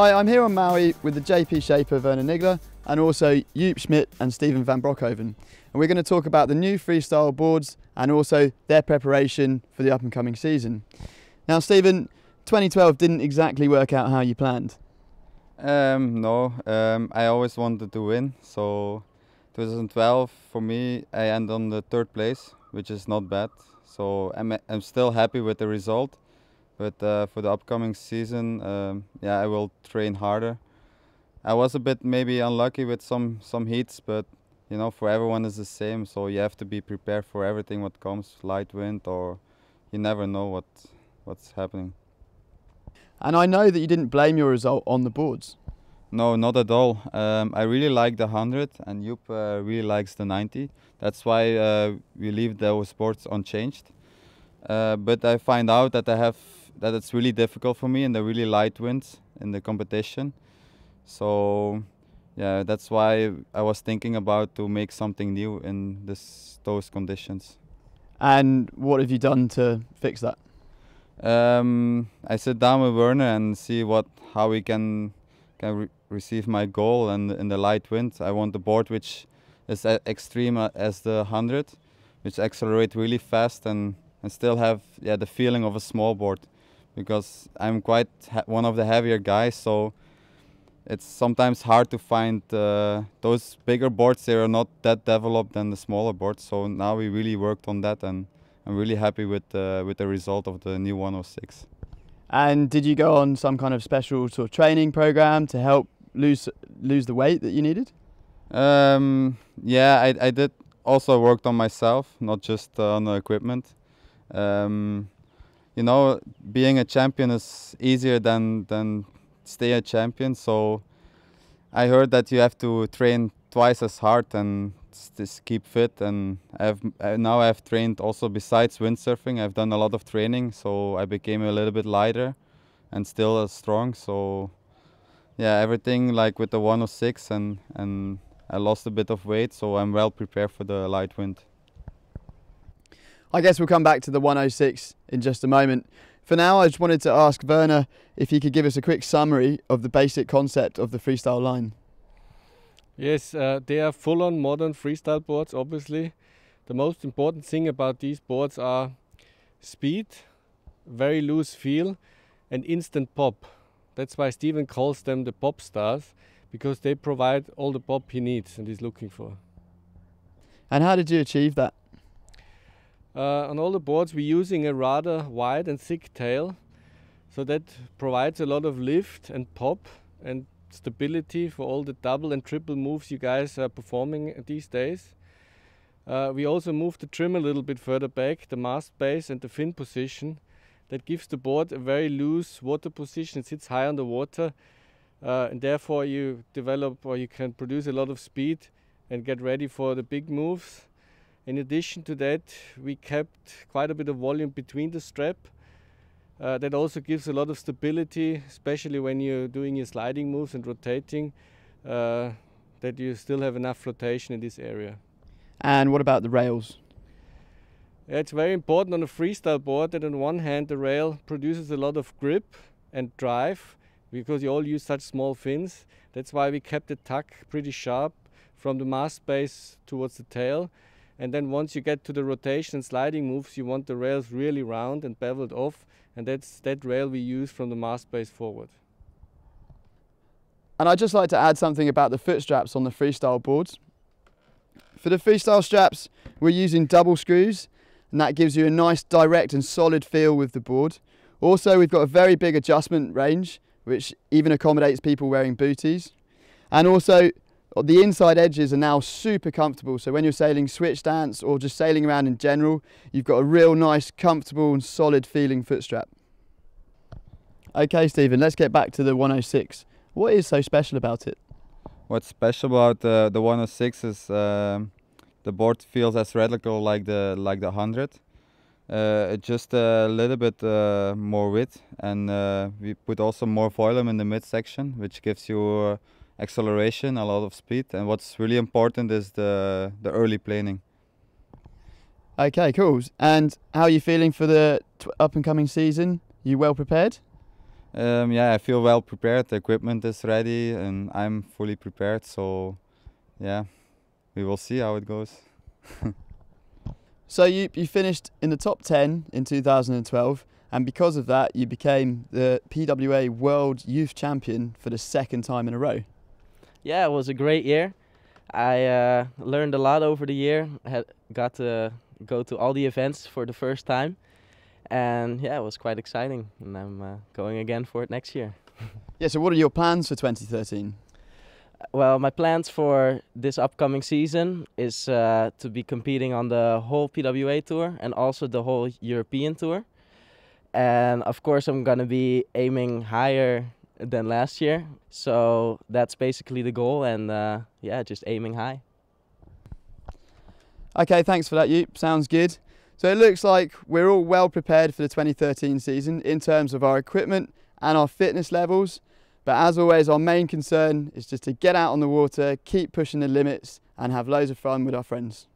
Hi, I'm here on Maui with the JP shaper Werner Gnigler and also Youp Schmidt and Steven van Broeckhoven. And we're going to talk about the new freestyle boards and also their preparation for the up and coming season. Now Steven, 2012 didn't exactly work out how you planned. No, I always wanted to win, so 2012 for me I end on the 3rd place, which is not bad. So I'm still happy with the result, but for the upcoming season, yeah, I will train harder. I was a bit maybe unlucky with some heats, but you know, for everyone is the same, so you have to be prepared for everything what comes, light wind, or you never know what's happening. And I know that you didn't blame your result on the boards. No, not at all. I really like the 100 and Youp really likes the 90. That's why we leave those boards unchanged. But I find out that it's really difficult for me in the really light winds in the competition. So yeah, that's why I was thinking about to make something new in those conditions. And what have you done to fix that? I sit down with Werner and see how we can receive my goal, and in the light wind I want the board which is extreme as the 100, which accelerate really fast and still have the feeling of a small board, because I'm quite one of the heavier guys, so it's sometimes hard to find those bigger boards. They are not that developed than the smaller boards, so now we really worked on that and I'm really happy with the result of the new 106. And did you go on some kind of special sort of training program to help lose the weight that you needed? Yeah, I did also worked on myself, not just on the equipment. You know, being a champion is easier than stay a champion. So I heard that you have to train twice as hard and just keep fit. And now I've trained also besides windsurfing. I've done a lot of training, so I became a little bit lighter and still as strong. So yeah, everything like with the 106 and I lost a bit of weight, so I'm well prepared for the light wind. I guess we'll come back to the 106 in just a moment. For now, I just wanted to ask Werner if he could give us a quick summary of the basic concept of the freestyle line. Yes, they are full-on modern freestyle boards, obviously. The most important thing about these boards are speed, very loose feel, and instant pop. That's why Steven calls them the pop stars, because they provide all the pop he needs and is looking for. And how did you achieve that? On all the boards we're using a rather wide and thick tail, so that provides a lot of lift and pop and stability for all the double and triple moves you guys are performing these days. We also moved the trim a little bit further back, the mast base and the fin position. That gives the board a very loose water position. It sits high on the water, and therefore you develop or you can produce a lot of speed and get ready for the big moves. In addition to that, we kept quite a bit of volume between the strap. That also gives a lot of stability, especially when you're doing your sliding moves and rotating, that you still have enough flotation in this area. And what about the rails? It's very important on a freestyle board that on one hand the rail produces a lot of grip and drive, because you all use such small fins. That's why we kept the tuck pretty sharp from the mast base towards the tail. And then once you get to the rotation and sliding moves, you want the rails really round and beveled off, and that's that rail we use from the mast base forward. And I'd just like to add something about the foot straps on the freestyle boards. For the freestyle straps, we're using double screws, and that gives you a nice direct and solid feel with the board. Also, we've got a very big adjustment range, which even accommodates people wearing booties. And also, the inside edges are now super comfortable, so when you're sailing switch stance or just sailing around in general, you've got a real nice, comfortable and solid feeling foot strap. Okay, Steven, let's get back to the 106. What is so special about it? What's special about the 106 is the board feels as radical like the 100. Just a little bit more width, and we put also more volume in the midsection, which gives you acceleration, a lot of speed, and what's really important is the early planing. Okay, cool. And how are you feeling for the up and coming season? You well prepared? Yeah, I feel well prepared. The equipment is ready and I'm fully prepared. So yeah, we will see how it goes. So you finished in the top 10 in 2012, and because of that you became the PWA World Youth Champion for the second time in a row. Yeah, it was a great year. I learned a lot over the year. Got to go to all the events for the first time. And yeah, it was quite exciting. And I'm going again for it next year. Yeah, so what are your plans for 2013? Well, my plans for this upcoming season is to be competing on the whole PWA tour and also the whole European tour. And of course I'm going to be aiming higher than last year. So that's basically the goal, and yeah, just aiming high. Okay, thanks for that, Youp. Sounds good. So it looks like we're all well prepared for the 2013 season in terms of our equipment and our fitness levels. But as always, our main concern is just to get out on the water, keep pushing the limits and have loads of fun with our friends.